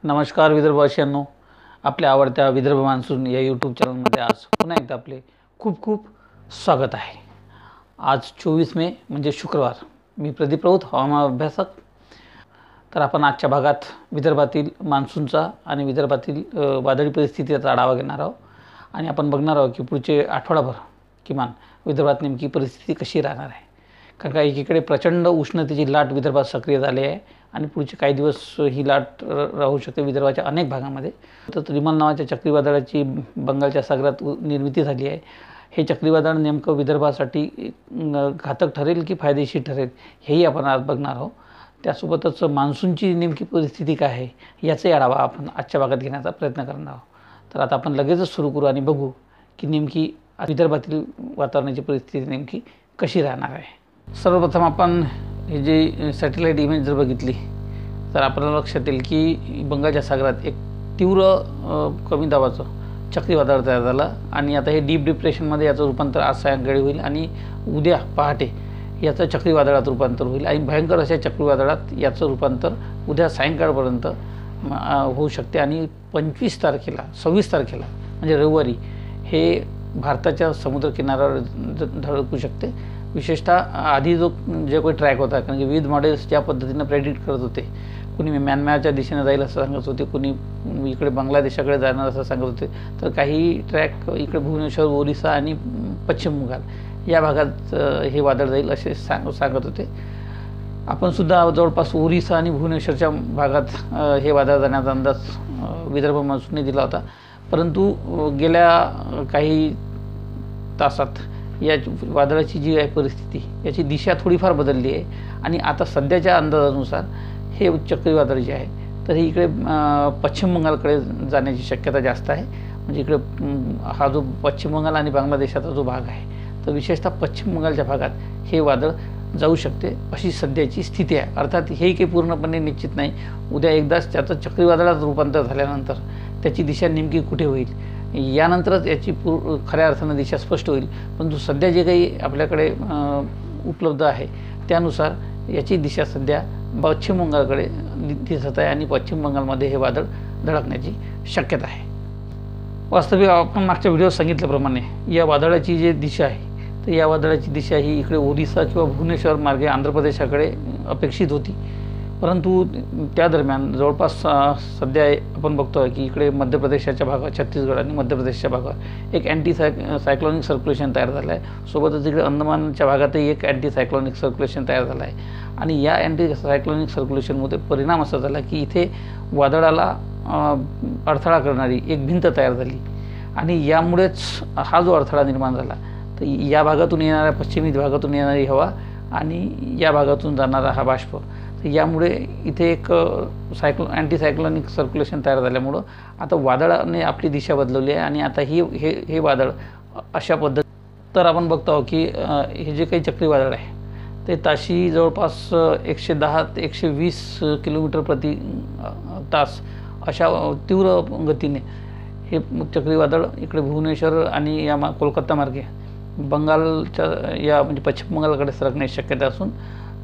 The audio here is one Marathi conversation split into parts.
नमस्कार विदर्भवासियांनो, आपल्या आवडत्या विदर्भ मान्सून या यूट्यूब चॅनलमध्ये आज पुन्हा एकदा आपले खूप खूप स्वागत आहे। आज 24 मे म्हणजे शुक्रवार। मी प्रदीप राऊत, हवामान अभ्यासक। तर आपण आजच्या भागात विदर्भातील मान्सूनचा आणि विदर्भातील वादळी परिस्थितीचा आढावा घेणार आहोत आणि आपण बघणार आहोत की पुढचे आठवडाभर किमान विदर्भात नेमकी परिस्थिती कशी राहणार आहे। कारण का एकीकडे प्रचंड उष्णतेची लाट विदर्भात सक्रिय झाली आहे आणि पुढचे काही दिवस ही लाट राहू शकते विदर्भाच्या अनेक भागामध्ये। तर रिमल नावाच्या चक्रीवादळाची बंगालच्या सागरात निर्मिती झाली आहे। हे चक्रीवादळ नेमकं विदर्भासाठी घातक ठरेल की फायदेशीर ठरेल हेही आपण आज बघणार आहोत। त्यासोबतच मान्सूनची नेमकी परिस्थिती काय आहे याचाही आढावा आपण आजच्या भागात घेण्याचा प्रयत्न करणार आहोत। तर आता आपण लगेचच सुरू करू आणि बघू की नेमकी विदर्भातील वातावरणाची परिस्थिती नेमकी कशी राहणार आहे। सर्वप्रथम आपण हे जे सॅटेलाईट इमेज जर बघितली तर आपल्याला लक्षात येईल की बंगालच्या सागरात एक तीव्र कमी दाबाचं चक्रीवादळ तयार झालं आणि आता हे डीप डिप्रेशनमध्ये याचं रूपांतर आज सायंकाळी होईल आणि उद्या पहाटे याचं चक्रीवादळात रूपांतर होईल आणि भयंकर अशा चक्रीवादळात याचं रूपांतर उद्या सायंकाळपर्यंत होऊ शकते आणि 26 तारखेला 26 तारखेला म्हणजे रविवारी हे भारताच्या समुद्रकिनाऱ्यावर धडकू शकते। विशेषतः आधी जे काही ट्रॅक होता, कारण की विविध मॉडेल्स ज्या पद्धतीनं प्रेडिक्ट करत होते, कुणी म्यानमारच्या दिशेने जाईल असं सांगत होते, कुणी इकडे बांगलादेशाकडे जाणार असं सांगत होते, तर काही ट्रॅक इकडे भुवनेश्वर, ओरिसा आणि पश्चिम बंगाल या भागात हे वादळ जाईल असे सांगत होते। आपण सुद्धा जवळपास ओरिसा आणि भुवनेश्वरच्या भागात हे वादळ जाण्याचा अंदाज विदर्भ मान्सूनने दिला होता, परंतु गेल्या काही तासात या वादळाची जी आहे परिस्थिती याची दिशा थोडीफार बदलली आहे आणि आता सध्याच्या अंदाजानुसार हे चक्रीवादळ जे आहे तर हे इकडे पश्चिम बंगालकडे जाण्याची शक्यता जास्त आहे। म्हणजे इकडे हा जो पश्चिम बंगाल आणि बांगलादेशाचा जो भाग आहे तर विशेषतः पश्चिम बंगालच्या भागात हे वादळ जाऊ शकते अशी सध्याची स्थिती आहे। अर्थात हे काही पूर्णपणे निश्चित नाही, उद्या एकदाच त्याचं चक्रीवादळात रूपांतर झाल्यानंतर त्याची दिशा नेमकी कुठे होईल यानंतरच याची खऱ्या अर्थानं दिशा स्पष्ट होईल। परंतु सध्या जे काही आपल्याकडे उपलब्ध आहे त्यानुसार याची दिशा सध्या पश्चिम बंगालकडे दिसत आहे आणि पश्चिम बंगालमध्ये हे वादळ धडकण्याची शक्यता आहे। वास्तविक आपण मागच्या व्हिडिओत सांगितल्याप्रमाणे या वादळाची जी दिशा आहे तर या वादळाची दिशा ही इकडे ओरिसा किंवा भुवनेश्वर मार्गे आंध्र प्रदेशाकडे अपेक्षित होती, परंतु त्या दरम्यान जवळपास सध्या आपण बघतो की इकडे मध्य प्रदेशाच्या भागात, छत्तीसगड आणि मध्य प्रदेशच्या भागात एक सायक्लॉनिक सर्क्युलेशन तयार झालं आहे। सोबतच इकडे अंदमानच्या भागातही एक सायक्लॉनिक सर्क्युलेशन तयार झालं आहे आणि या सायक्लॉनिक सर्क्युलेशनमध्ये परिणाम असा झाला की इथे वादळाला अडथळा करणारी एक भिंत तयार झाली आणि यामुळेच हा जो अडथळा निर्माण झाला तर या भागातून येणाऱ्या पश्चिमी भागातून येणारी हवा आणि या भागातून जाणारा हा बाष्प, तर यामुळे इथे एक सायक्लॉनिक सर्क्युलेशन तयार झाल्यामुळं आता वादळाने आपली दिशा बदलवली आहे आणि आता हे वादळ अशा पद्धत तर आपण बघतो की हे जे काही चक्रीवादळ आहे ते ताशी जवळपास 110 ते 120 किलोमीटर प्रति तास अशा तीव्र गतीने हे चक्रीवादळ इकडे भुवनेश्वर आणि या कोलकाता मार्गे बंगालच्या या म्हणजे पश्चिम बंगालकडे सरकण्याची शक्यता असून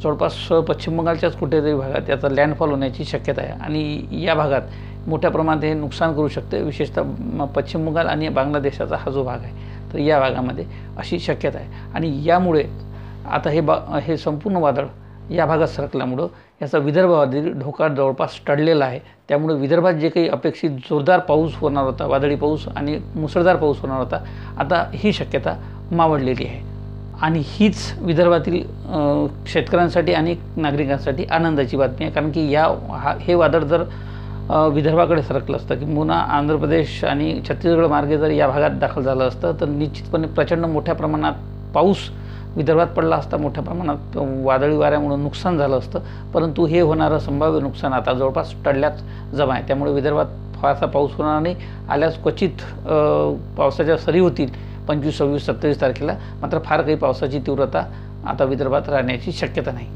जवळपास पश्चिम बंगालच्याच कुठेतरी भागात याचा लँडफॉल होण्याची शक्यता आहे आणि या भागात मोठ्या प्रमाणात हे नुकसान करू शकते। विशेषतः पश्चिम बंगाल आणि बांगलादेशाचा हा जो भाग आहे तर या भागामध्ये अशी शक्यता आहे आणि यामुळे आता हे संपूर्ण वादळ या भागात सरकल्यामुळं याचा विदर्भावरील धोका जवळपास टळलेला आहे। त्यामुळे विदर्भात जे काही अपेक्षित जोरदार पाऊस होणार होता, वादळी पाऊस आणि मुसळधार पाऊस होणार होता, आता ही शक्यता मावळलेली आहे आणि हीच विदर्भातील शेतकऱ्यांसाठी आणि नागरिकांसाठी आनंदाची बातमी आहे। कारण की हे वादळ जर विदर्भाकडे सरकलं असतं किंवा आंध्र प्रदेश आणि छत्तीसगड मार्गे जर या भागात दाखल झालं असतं तर निश्चितपणे प्रचंड मोठ्या प्रमाणात पाऊस विदर्भात पडला असता, मोठ्या प्रमाणात वादळी वाऱ्यामुळे नुकसान झालं असतं, परंतु हे होणारं संभाव्य नुकसान आता जवळपास टळल्याच जमा आहे। त्यामुळे विदर्भात फारसा पाऊस होणार नाही, आल्यास क्वचित पावसाच्या सरी होतील 25, 26, 27 तारखेला, मात्र फार काही पावसाची तीव्रता आता विदर्भात राहण्याची शक्यता नाही।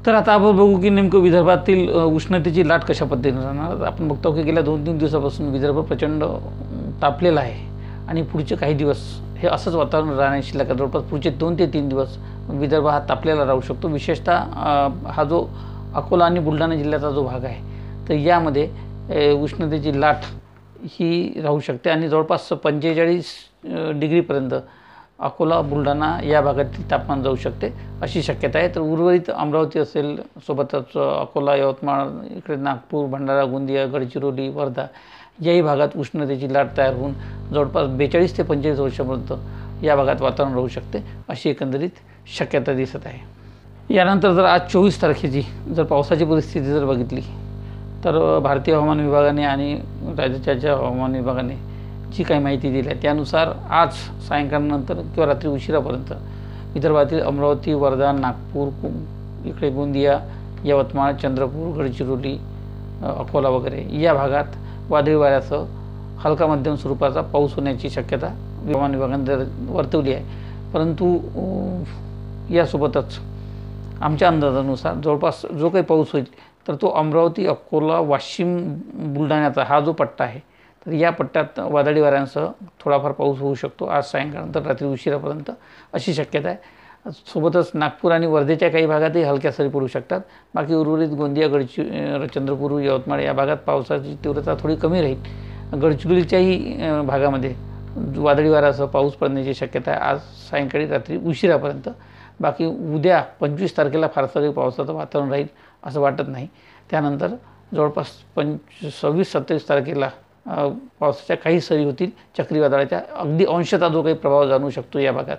तर आता आपण बघू की नेमकं विदर्भातील उष्णतेची लाट कशा पद्धतीने राहणार। आपण बघतो की गेल्या 2-3 दिवसापासून विदर्भ प्रचंड तापलेला आहे आणि पुढचे काही दिवस हे असंच वातावरण राहण्याची शिल्लक आहे. जवळपास पुढचे 2 ते 3 दिवस विदर्भ हा तापलेला राहू शकतो. विशेषतः हा जो अकोला आणि बुलढाणा जिल्ह्याचा जो भाग आहे तर यामध्ये उष्णतेची लाट ही राहू शकते आणि जवळपास 45 डिग्रीपर्यंत अकोला बुलढाणा या भागातील तापमान जाऊ शकते अशी शक्यता आहे. तर उर्वरित अमरावती असेल, सोबतच अकोला, यवतमाळ, इकडे नागपूर, भंडारा, गोंदिया, गडचिरोली, वर्धा याही भागात उष्णतेची लाट तयार होऊन जवळपास 42 ते 45 वर्षापर्यंत या भागात वातावरण राहू शकते अशी एकंदरीत शक्यता दिसत आहे. यानंतर जर आज 24 तारखेची जर पावसाची परिस्थिती जर बघितली तर भारतीय हवामान विभागाने आणि राज्याच्या हवामान विभागाने जी काही माहिती दिली आहे त्यानुसार आज सायंकाळनंतर किंवा रात्री उशिरापर्यंत विदर्भातील अमरावती, वर्धा, नागपूर, इकडे गोंदिया, यवतमाळ, चंद्रपूर, गडचिरोली, अकोला वगैरे या भागात वादळी वाऱ्यासह हलका मध्यम स्वरूपाचा पाऊस होण्याची शक्यता हवामान विभागाने वर्तवली आहे. परंतु यासोबतच आमच्या अंदाजानुसार जवळपास जो काही पाऊस होईल तर तो अमरावती, अकोला, वाशिम, बुलढाण्याचा हा जो पट्टा आहे तर या पट्ट्यात वादळी वाऱ्यांसह थोडाफार पाऊस होऊ शकतो आज सायंकाळनंतर रात्री उशिरापर्यंत अशी शक्यता आहे. सोबतच नागपूर आणि वर्धेच्या काही भागातही हलक्या सरी पडू शकतात. बाकी उर्वरित गोंदिया, चंद्रपूर, यवतमाळ या भागात पावसाची तीव्रता थोडी कमी राहील. गडचिरोलीच्याही भागामध्ये वादळी वाऱ्यासह पाऊस पडण्याची शक्यता आहे आज सायंकाळी रात्री उशिरापर्यंत. बाकी उद्या 25 तारखेला फारसं काही पावसाचं वातावरण राहील असं वाटत नाही. त्यानंतर जवळपास 26-27 तारखेला पावसाच्या काही सरी होतील. चक्रीवादळाच्या अगदी अंशतः जो काही प्रभाव जाणवू शकतो या भागात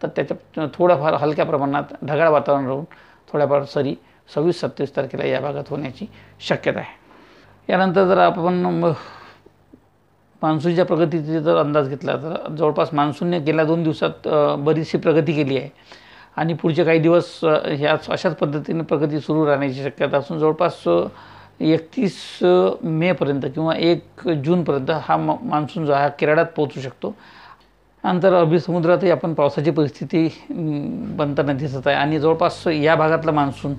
तर त्याच्या थोडाफार हलक्या प्रमाणात ढगाळ वातावरण राहून थोड्याफार सरी 26-27 तारखेला या भागात होण्याची शक्यता आहे. यानंतर जर आपण मान्सूनच्या प्रगतीचा जर अंदाज घेतला तर जवळपास मान्सूनने गेल्या 2 दिवसात बरीचशी प्रगती केली आहे आणि पुढचे काही दिवस ह्याच अशाच पद्धतीने प्रगती सुरू राहण्याची शक्यता असून जवळपास 31 मेपर्यंत किंवा 1 जूनपर्यंत हा मान्सून जो आहे केरळात पोहोचू शकतो. नंतर अरबी समुद्रातही आपण पावसाची परिस्थिती बनताना दिसत आहे आणि जवळपास या भागातला मान्सून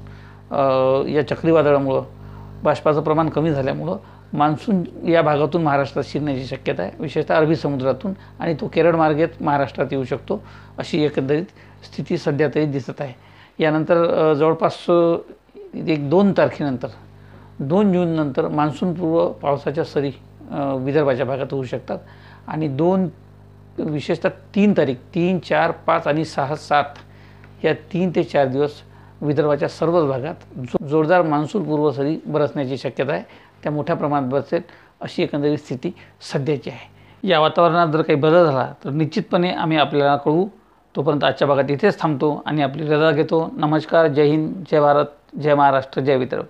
या चक्रीवादळामुळं बाष्पाचं प्रमाण कमी झाल्यामुळं मान्सून या भागातून महाराष्ट्रात शिरण्याची शक्यता आहे, विशेषतः अरबी समुद्रातून, आणि तो केरळ मार्गेत महाराष्ट्रात येऊ शकतो अशी एकंदरीत स्थिती सध्या तरी दिसत आहे. यानंतर जवळपास 2 तारखेनंतर 2 जूननंतर मान्सूनपूर्व पावसाच्या सरी विदर्भाच्या भागात होऊ शकतात आणि विशेषतः 3 तारीख 3, 4, 5 आणि 6, 7 या 3 ते 4 दिवस विदर्भाच्या सर्वच भागात जोरदार मान्सूनपूर्व सरी बरसण्याची शक्यता आहे. त्या मोठ्या प्रमाणात बरसेल अशी एकंदरीत स्थिती सध्याची आहे. या वातावरणात जर काही बदल झाला तर निश्चितपणे आम्ही आपल्याला कळवू. तोपर्यंत आजच्या भागात इथेच थांबतो आणि आपली रजा घेतो. नमस्कार, जय हिंद, जय भारत, जय महाराष्ट्र, जय विदर्भ.